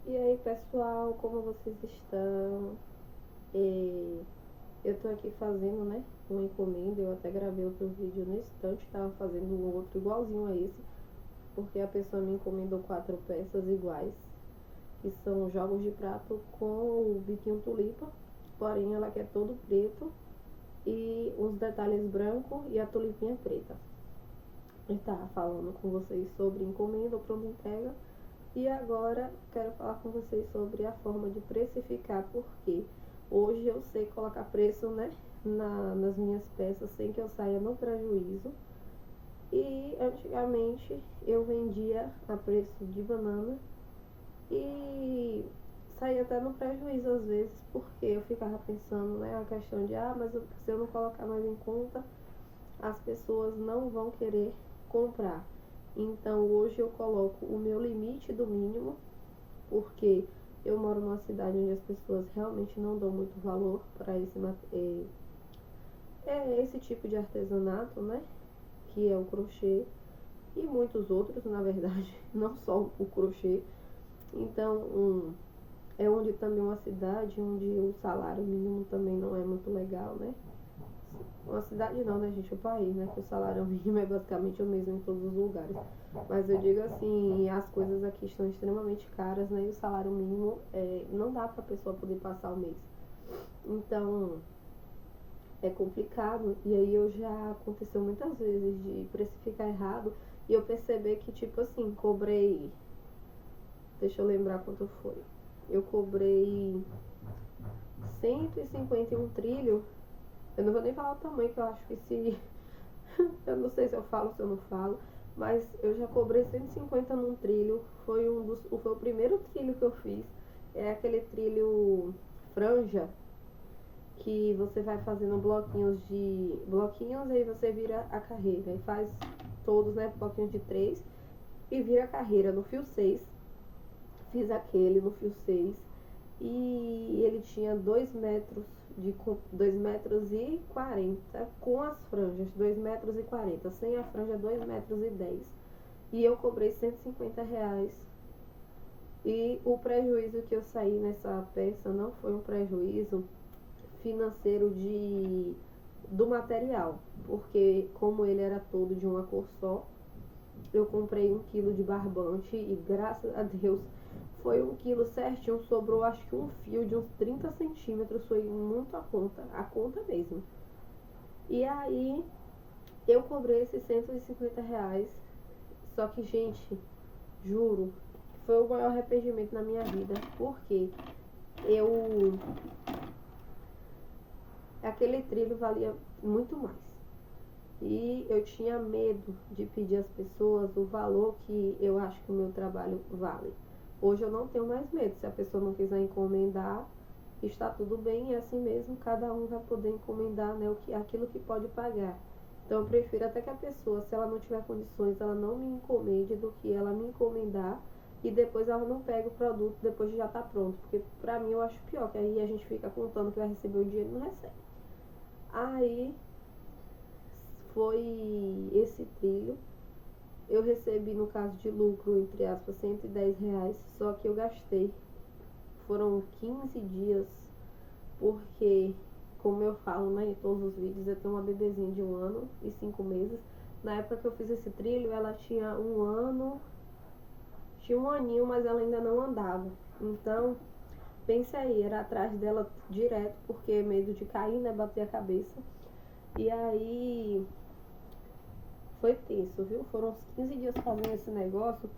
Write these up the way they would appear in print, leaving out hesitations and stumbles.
E aí, pessoal, como vocês estão? Eu tô aqui fazendo, né, uma encomenda. Eu até gravei outro vídeo no instante, tava fazendo um outro igualzinho a esse, porque a pessoa me encomendou 4 peças iguais, que são jogos de prato com o biquinho tulipa, porém ela quer todo preto e os detalhes branco e a tulipinha preta. Eu tava falando com vocês sobre encomenda ou pronta entrega. E agora quero falar com vocês sobre a forma de precificar, porque hoje eu sei colocar preço, né, nas minhas peças sem que eu saia no prejuízo. E antigamente eu vendia a preço de banana e saía até no prejuízo às vezes, porque eu ficava pensando, né, a questão de, mas se eu não colocar mais em conta, as pessoas não vão querer comprar. Então hoje eu coloco o meu limite do mínimo, porque eu moro numa cidade onde as pessoas realmente não dão muito valor para esse tipo de artesanato, né? Que é o crochê e muitos outros, na verdade, não só o crochê. Então, é onde também uma cidade onde o salário mínimo também não é muito legal, né? Uma cidade não, né, gente? O país, né? Que o salário mínimo é basicamente o mesmo em todos os lugares. Mas eu digo assim, as coisas aqui estão extremamente caras, né? E o salário mínimo não dá pra pessoa poder passar o mês. Então, é complicado. E aí eu já aconteceu muitas vezes de precificar errado e eu perceber que, tipo assim, cobrei. Deixa eu lembrar quanto foi. Eu cobrei 151 trilho. Eu não vou nem falar o tamanho, que eu acho que se eu não sei se eu falo ou se eu não falo, mas eu já cobrei 150 num trilho. Foi o primeiro trilho que eu fiz. É aquele trilho franja, que você vai fazendo bloquinhos, aí você vira a carreira e faz todos, né, bloquinhos de 3 e vira a carreira no fio 6. Fiz aquele no fio 6 e ele tinha 2 metros de 2 metros e 40 com as franjas, 2 metros e 40, sem a franja 2 metros e 10. E eu cobrei R$ 150. E o prejuízo que eu saí nessa peça não foi um prejuízo financeiro do material, porque como ele era todo de uma cor só, eu comprei 1 quilo de barbante e graças a Deus foi 1 quilo certinho, sobrou acho que um fio de uns 30 centímetros, foi muito a conta mesmo. E aí eu cobrei esses R$ 150, só que, gente, juro, foi o maior arrependimento na minha vida, porque eu aquele trilho valia muito mais. E eu tinha medo de pedir às pessoas o valor que eu acho que o meu trabalho vale. Hoje eu não tenho mais medo. Se a pessoa não quiser encomendar, está tudo bem, e assim mesmo cada um vai poder encomendar, né, aquilo que pode pagar. Então eu prefiro até que a pessoa, se ela não tiver condições, ela não me encomende, do que ela me encomendar e depois ela não pega o produto depois de já estar pronto. Porque pra mim eu acho pior, que aí a gente fica contando que vai receber o dinheiro e não recebe. Aí foi esse trilho. Eu recebi, no caso de lucro, entre aspas, R$ 110, só que eu gastei. Foram 15 dias, porque, como eu falo, né, em todos os vídeos, eu tenho uma bebezinha de 1 ano e 5 meses. Na época que eu fiz esse trilho, ela tinha 1 ano, tinha um aninho, mas ela ainda não andava. Então, pense aí, era atrás dela direto, porque medo de cair, né, bater a cabeça. E aí foi tenso, viu? Foram uns 15 dias fazendo esse negócio.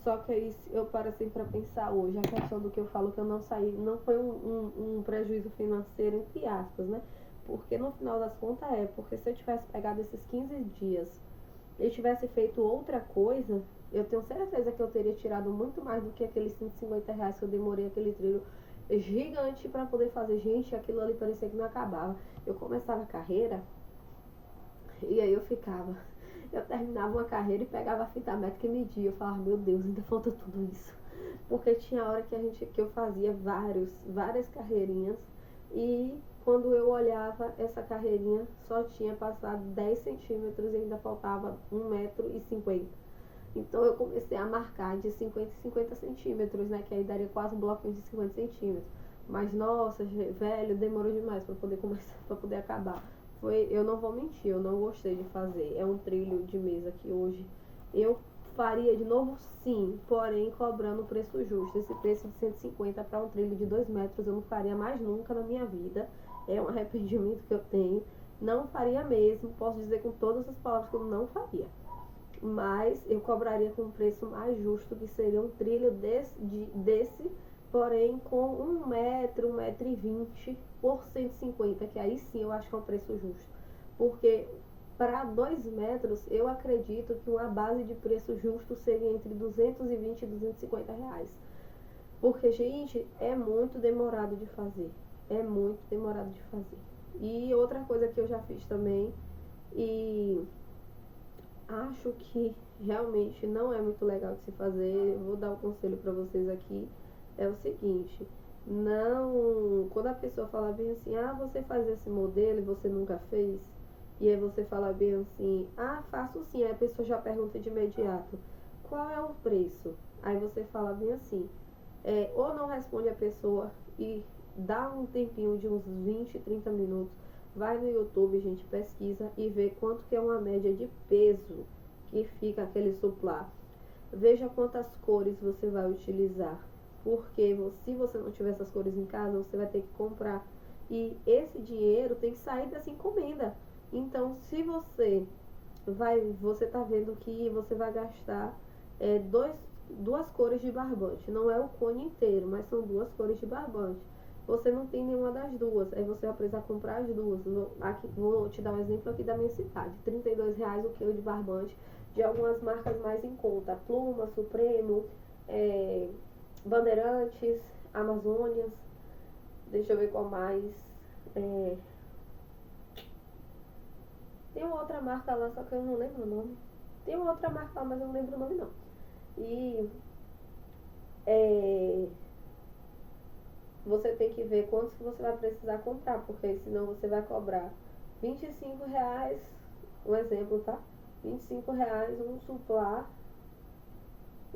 Só que aí eu paro assim pra pensar hoje, a questão do que eu falo, que eu não saí, não foi um prejuízo financeiro, entre aspas, né? Porque no final das contas porque se eu tivesse pegado esses 15 dias e tivesse feito outra coisa, eu tenho certeza que eu teria tirado muito mais do que aqueles R$ 150 que eu demorei aquele trilho gigante pra poder fazer. Gente, aquilo ali parecia que não acabava. Eu começava a carreira e aí eu terminava uma carreira e pegava a fita métrica e media. Eu falava, meu Deus, ainda falta tudo isso. Porque tinha hora que eu fazia várias carreirinhas e quando eu olhava, essa carreirinha só tinha passado 10 centímetros e ainda faltava 1,50 m. Então eu comecei a marcar de 50 em 50 centímetros, né? Que aí daria 4 bloquinhos de 50 centímetros. Mas nossa, velho, demorou demais para poder começar, para poder acabar. Eu não vou mentir, eu não gostei de fazer. É um trilho de mesa que hoje eu faria de novo, sim, porém cobrando o preço justo. Esse preço de 150 para um trilho de 2 metros eu não faria mais nunca na minha vida. É um arrependimento que eu tenho. Não faria mesmo, posso dizer com todas as palavras que eu não faria. Mas eu cobraria com um preço mais justo, que seria um trilho desse, porém com 1 metro, 1,20 m por 150, que aí sim eu acho que é um preço justo. Porque para 2 metros, eu acredito que uma base de preço justo seria entre 220 e 250 reais. Porque, gente, é muito demorado de fazer. É muito demorado de fazer. E outra coisa que eu já fiz também, e acho que realmente não é muito legal de se fazer, vou dar um conselho para vocês aqui, é o seguinte: não, quando a pessoa fala bem assim, você faz esse modelo e você nunca fez, e aí você fala bem assim, faço sim, aí a pessoa já pergunta de imediato, qual é o preço? Aí você fala bem assim, ou não responde a pessoa e dá um tempinho de uns 20, 30 minutos, vai no YouTube, gente, pesquisa e vê quanto que é uma média de peso que fica aquele suplá. Veja quantas cores você vai utilizar, porque se você não tiver essas cores em casa, você vai ter que comprar. E esse dinheiro tem que sair dessa encomenda. Então, se você tá vendo que você vai gastar duas cores de barbante. Não é o cone inteiro, mas são 2 cores de barbante. Você não tem nenhuma das duas, aí você vai precisar comprar as duas. Vou te dar um exemplo aqui da minha cidade: R$ 32 o quilo de barbante, de algumas marcas mais em conta: Pluma, Supremo, Bandeirantes, Amazônias, deixa eu ver qual mais. Tem uma outra marca lá, só que eu não lembro o nome. Tem uma outra marca lá, mas eu não lembro o nome não. E você tem que ver quantos que você vai precisar comprar, porque senão você vai cobrar R$ 25, um exemplo, tá? R$ 25 um suplá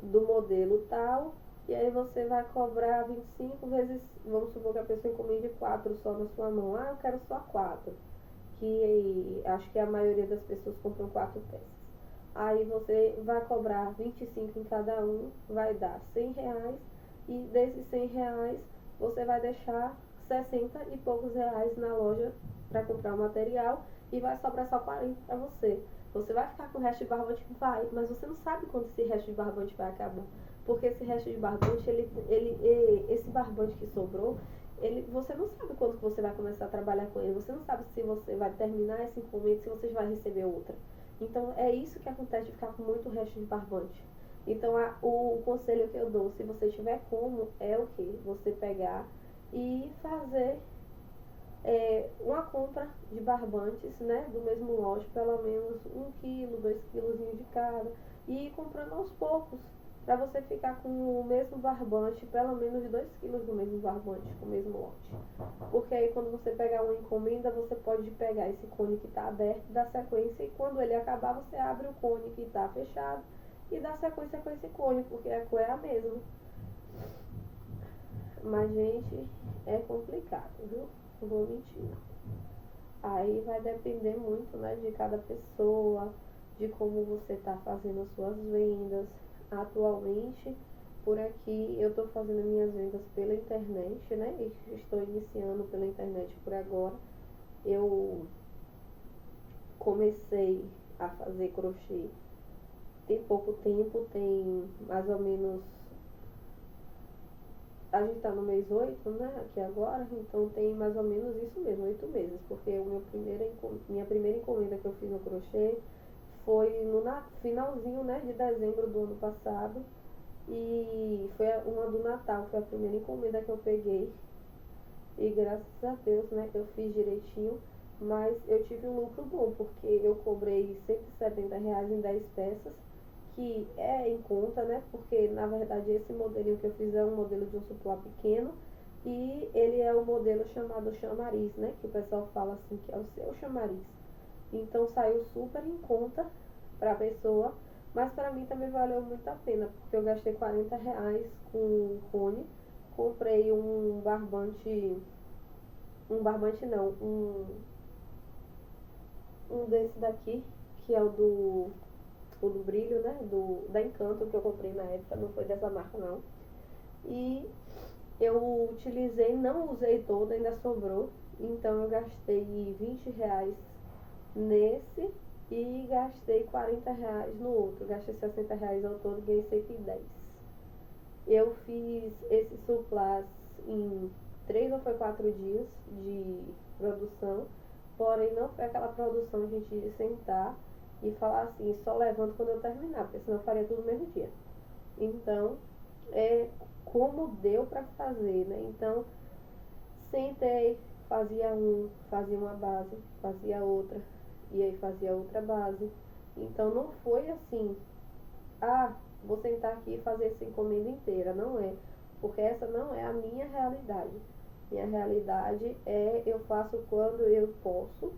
do modelo tal, e aí você vai cobrar 25 vezes, vamos supor que a pessoa encomende 4 só na sua mão. Eu quero só 4, que acho que a maioria das pessoas compram 4 peças. Aí você vai cobrar 25 em cada um, vai dar R$ 100, e desses R$ 100 você vai deixar 60 e poucos reais na loja para comprar o material, e vai sobrar só 40 para você. Você vai ficar com o resto de barbante? Vai, mas você não sabe quando esse resto de barbante vai acabar. Porque esse resto de barbante, esse barbante que sobrou, você não sabe quando que você vai começar a trabalhar com ele. Você não sabe se você vai terminar essa encomenda, se você vai receber outra. Então é isso que acontece de ficar com muito resto de barbante. Então o conselho que eu dou, se você tiver como, é o que? Você pegar e fazer uma compra de barbantes, né, do mesmo lote, pelo menos 1 quilo, 2 quilos de cada, e ir comprando aos poucos, para você ficar com o mesmo barbante, pelo menos de 2 quilos do mesmo barbante, com o mesmo lote. Porque aí quando você pegar uma encomenda, você pode pegar esse cone que está aberto, dar sequência, e quando ele acabar, você abre o cone que está fechado e dá sequência com esse cone, porque a cor é a mesma. Mas, gente, é complicado, viu? Não vou mentir, não. Aí vai depender muito, né, de cada pessoa, de como você está fazendo as suas vendas. Atualmente, por aqui, eu estou fazendo minhas vendas pela internet, né? E estou iniciando pela internet por agora. Eu comecei a fazer crochê tem pouco tempo, tem mais ou menos. A gente tá no mês 8, né? Aqui agora, então tem mais ou menos isso mesmo, 8 meses, porque minha primeira encomenda que eu fiz no crochê foi no finalzinho, né, de dezembro do ano passado, e foi uma do Natal, foi a primeira encomenda que eu peguei, e graças a Deus, né, eu fiz direitinho, mas eu tive um lucro bom, porque eu cobrei R$ 170 em 10 peças, que é em conta, né? Porque na verdade esse modelinho que eu fiz é um modelo de um suplá pequeno, e ele é o modelo chamado chamariz, né? Que o pessoal fala assim que é o seu chamariz. Então saiu super em conta para a pessoa, Mas pra mim também valeu muito a pena, porque eu gastei R$ 40 com o cone. Comprei um barbante não, um desse daqui, que é o do brilho, né? Da Encanto, que eu comprei na época, não foi dessa marca não. E eu utilizei, não usei todo, ainda sobrou. Então eu gastei R$ 20 nesse e gastei R$ 40 no outro. Gastei R$ 60 ao todo e ganhei 110. Eu fiz esse suplás em 3 ou foi 4 dias de produção, porém não foi aquela produção, gente, de sentar e falar assim, só levanto quando eu terminar, porque senão eu faria tudo no mesmo dia. Então, é como deu pra fazer, né? Então, sentei, fazia uma base, fazia outra, e aí fazia outra base. Então, não foi assim, ah, vou sentar aqui e fazer essa encomenda inteira. Não é, porque essa não é a minha realidade. Minha realidade é eu faço quando eu posso,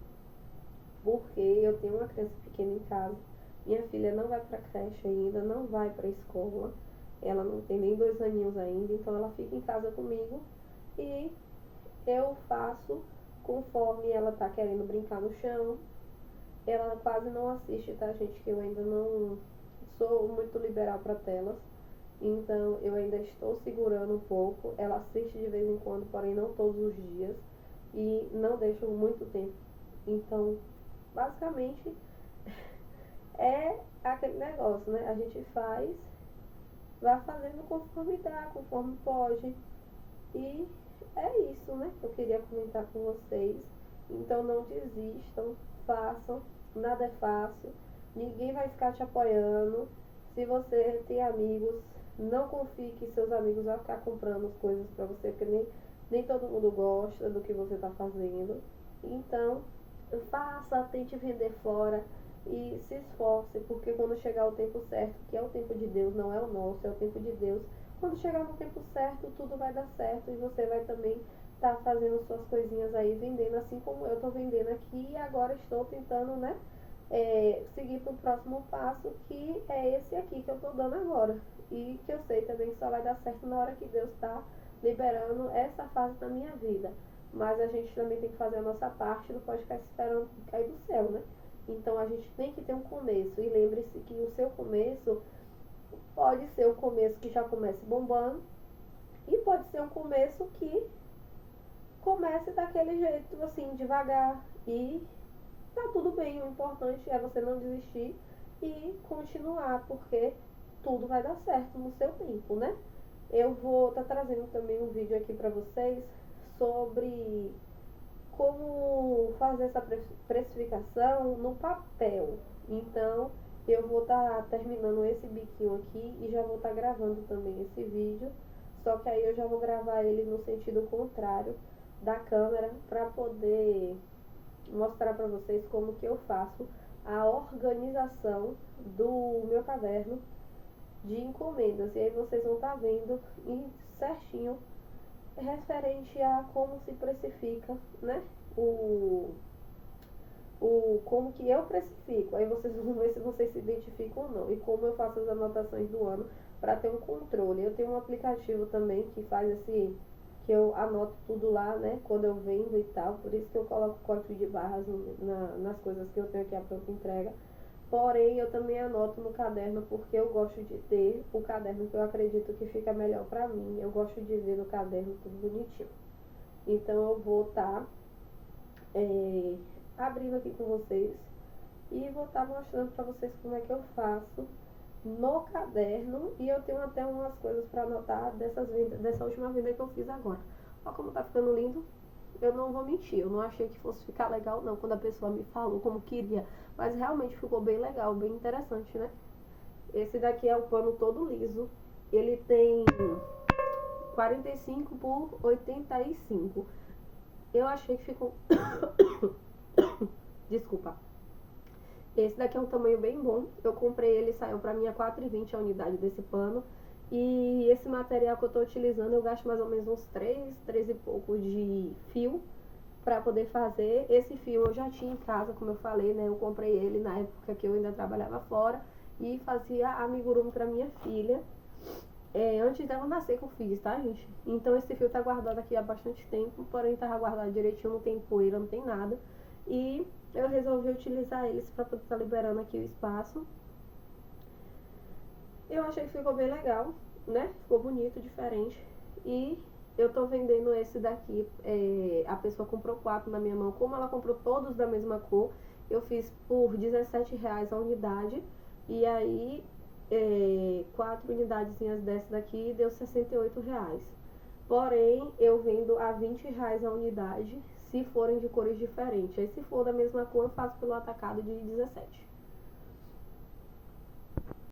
porque eu tenho uma criança pequena em casa. Minha filha não vai para creche ainda, não vai para escola. Ela não tem nem 2 aninhos ainda, então ela fica em casa comigo e eu faço conforme ela tá querendo brincar no chão. Ela quase não assiste, tá, gente? Que eu ainda não sou muito liberal para telas. Então eu ainda estou segurando um pouco. Ela assiste de vez em quando, porém não todos os dias. E não deixo muito tempo. Então, basicamente, é aquele negócio, né? A gente vai fazendo conforme dá, conforme pode. E é isso, né? Que eu queria comentar com vocês. Então não desistam, façam. Nada é fácil. Ninguém vai ficar te apoiando. Se você tem amigos, não confie que seus amigos vão ficar comprando as coisas pra você, porque nem todo mundo gosta do que você tá fazendo. Então, faça, tente vender fora e se esforce, porque quando chegar o tempo certo, que é o tempo de Deus, não é o nosso, é o tempo de Deus, quando chegar no tempo certo, tudo vai dar certo e você vai também estar fazendo suas coisinhas aí, vendendo assim como eu estou vendendo aqui e agora estou tentando, né, seguir para o próximo passo, que é esse aqui que eu estou dando agora. E que eu sei também que só vai dar certo na hora que Deus está liberando essa fase da minha vida. Mas a gente também tem que fazer a nossa parte, não pode ficar esperando cair do céu, né? Então a gente tem que ter um começo. E lembre-se que o seu começo pode ser um começo que já comece bombando e pode ser um começo que comece daquele jeito, assim, devagar. E tá tudo bem, o importante é você não desistir e continuar, porque tudo vai dar certo no seu tempo, né? Eu vou estar trazendo também um vídeo aqui pra vocês sobre como fazer essa precificação no papel. Então, eu vou estar terminando esse biquinho aqui e já vou estar gravando também esse vídeo. Só que aí eu já vou gravar ele no sentido contrário da câmera para poder mostrar para vocês como que eu faço a organização do meu caderno de encomendas. E aí vocês vão estar vendo certinho referente a como se precifica, né? Como que eu precifico. Aí vocês vão ver se vocês se identificam ou não. E como eu faço as anotações do ano para ter um controle. Eu tenho um aplicativo também que faz esse, que eu anoto tudo lá, né? Quando eu vendo e tal. Por isso que eu coloco código de barras nas coisas que eu tenho aqui a pronta entrega. Porém, eu também anoto no caderno porque eu gosto de ter o caderno que eu acredito que fica melhor pra mim. Eu gosto de ver no caderno tudo bonitinho. Então, eu vou estar abrindo aqui com vocês e vou estar mostrando pra vocês como é que eu faço no caderno. E eu tenho até umas coisas pra anotar dessa última venda que eu fiz agora. Olha como tá ficando lindo. Eu não vou mentir, eu não achei que fosse ficar legal não, quando a pessoa me falou como queria, mas realmente ficou bem legal, bem interessante, né? Esse daqui é o pano todo liso, ele tem 45 por 85. Eu achei que ficou desculpa. Esse daqui é um tamanho bem bom, eu comprei ele, saiu pra mim a R$4,20 a unidade desse pano. E esse material que eu tô utilizando, eu gasto mais ou menos uns 3 e pouco de fio para poder fazer. Esse fio eu já tinha em casa, como eu falei, né? Eu comprei ele na época que eu ainda trabalhava fora. e fazia amigurumi pra minha filha. Antes dela nascer que eu fiz, tá, gente? Então esse fio tá guardado aqui há bastante tempo, porém tá guardado direitinho, não tem poeira, não tem nada. E eu resolvi utilizar eles pra poder estar liberando aqui o espaço. Eu achei que ficou bem legal, né? Ficou bonito, diferente. E eu tô vendendo esse daqui, a pessoa comprou 4 na minha mão. Como ela comprou todos da mesma cor, eu fiz por R$17 a unidade. E aí 4 unidadezinhas dessa daqui deu R$68. Porém, eu vendo a R$20 a unidade, se forem de cores diferentes. Aí se for da mesma cor, eu faço pelo atacado de 17.